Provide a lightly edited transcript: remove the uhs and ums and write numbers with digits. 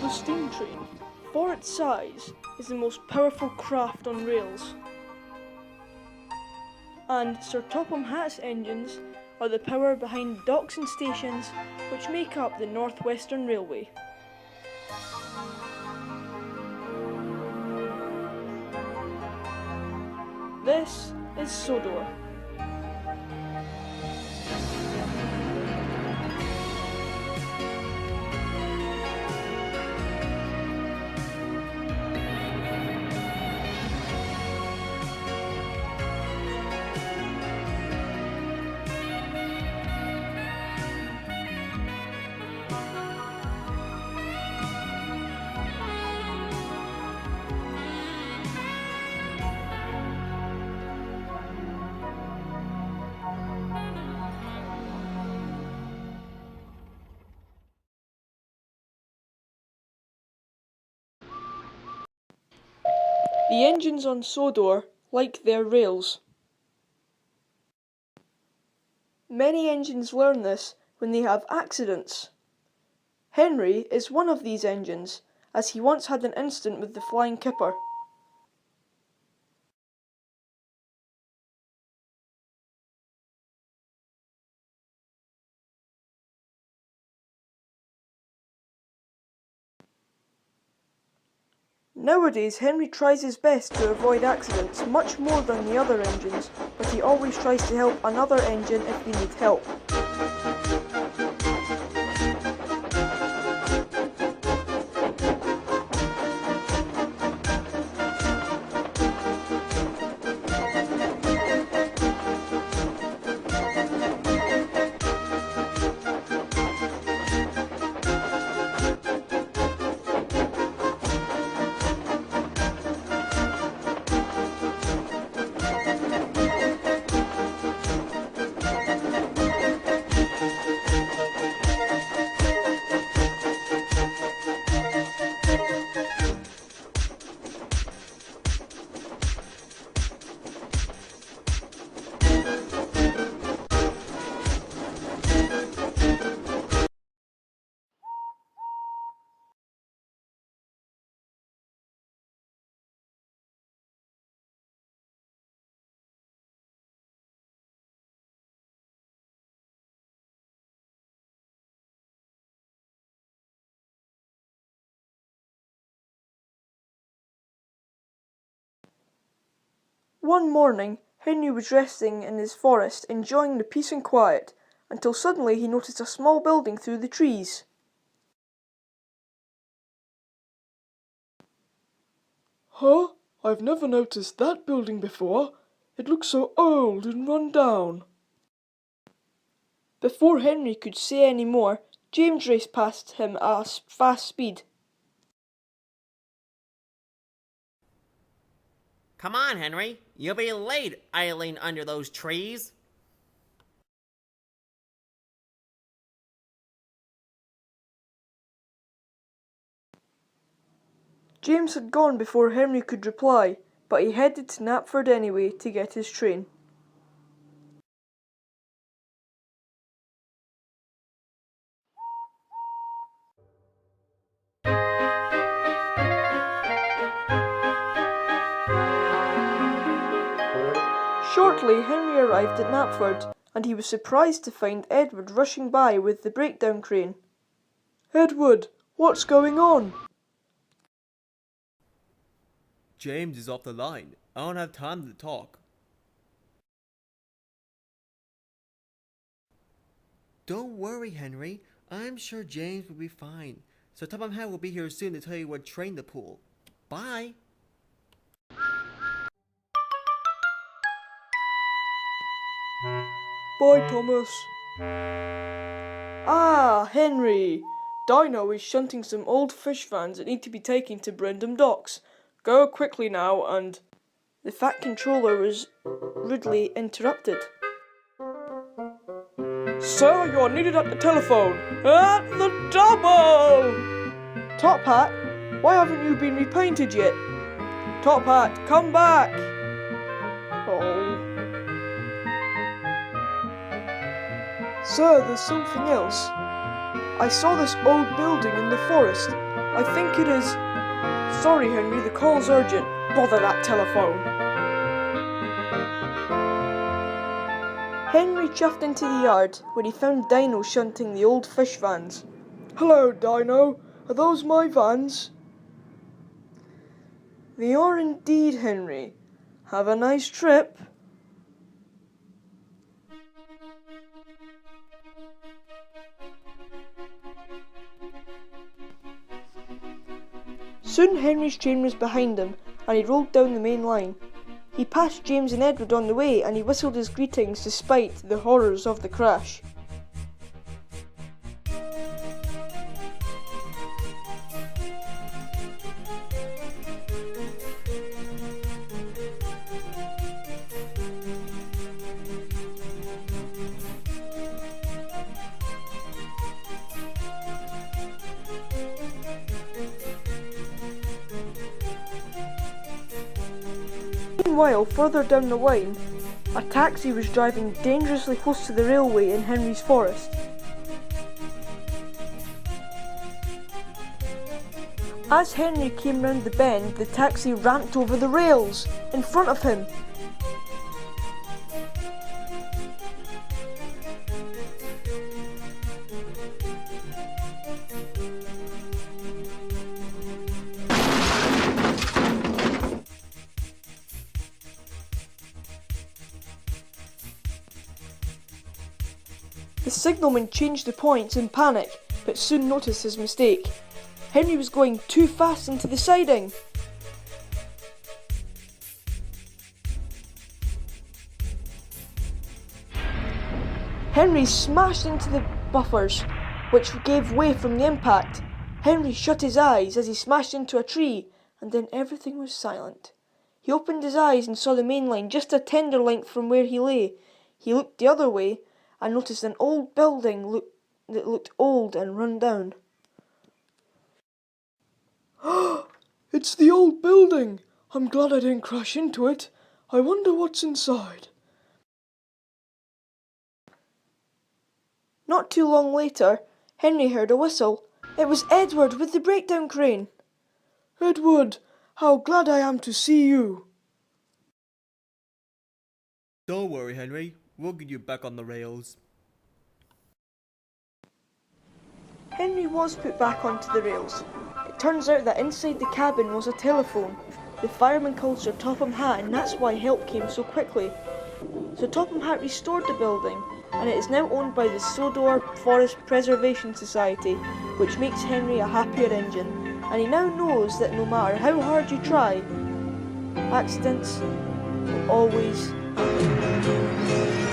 the steam train, for its size, is the most powerful craft on rails. And Sir Topham Hatt's engines are the power behind docks and stations which make up the North Western Railway. This is Sodor. The engines on Sodor like their rails. Many engines learn this when they have accidents. Henry is one of these engines, as he once had an incident with the flying kipper. Nowadays, Henry tries his best to avoid accidents much more than the other engines, but he always tries to help another engine if they need help. One morning, Henry was resting in his forest, enjoying the peace and quiet, until suddenly he noticed a small building through the trees. Huh? I've never noticed that building before. It looks so old and run down. Before Henry could say any more, James raced past him at a fast speed. Come on, Henry. You'll be late idling under those trees. James had gone before Henry could reply, but he headed to Knapford anyway to get his train. Shortly, Henry arrived at Knapford, and he was surprised to find Edward rushing by with the breakdown crane. Edward, what's going on? James is off the line. I don't have time to talk. Don't worry, Henry. I'm sure James will be fine. So Topham Hatt will be here soon to tell you what train to pull. Bye. Bye, Thomas. Ah, Henry! Dino is shunting some old fish vans that need to be taken to Brendam Docks. Go quickly now and... The Fat Controller was rudely interrupted. Sir, you are needed at the telephone. At the double! Top Hat, why haven't you been repainted yet? Top Hat, come back! Oh. Sir, there's something else. I saw this old building in the forest. I think it is. Sorry, Henry, the call's urgent. Bother that telephone. Henry chuffed into the yard, where he found Dino shunting the old fish vans. Hello, Dino. Are those my vans? They are indeed, Henry. Have a nice trip. Soon Henry's train was behind him, and he rolled down the main line. He passed James and Edward on the way, and he whistled his greetings despite the horrors of the crash. Meanwhile, further down the line, a taxi was driving dangerously close to the railway in Henry's forest. As Henry came round the bend, the taxi ramped over the rails in front of him. The signalman changed the points in panic, but soon noticed his mistake. Henry was going too fast into the siding. Henry smashed into the buffers, which gave way from the impact. Henry shut his eyes as he smashed into a tree, and then everything was silent. He opened his eyes and saw the main line just a tender length from where he lay. He looked the other way and noticed an old building that looked old and run down. It's the old building. I'm glad I didn't crash into it. I wonder what's inside. Not too long later, Henry heard a whistle. It was Edward with the breakdown crane. Edward, how glad I am to see you. Don't worry, Henry. We'll get you back on the rails. Henry was put back onto the rails. It turns out that inside the cabin was a telephone. The fireman called Sir Topham Hatt, and that's why help came so quickly. Sir Topham Hatt restored the building, and it is now owned by the Sodor Forest Preservation Society, which makes Henry a happier engine. And he now knows that no matter how hard you try, accidents will always happen.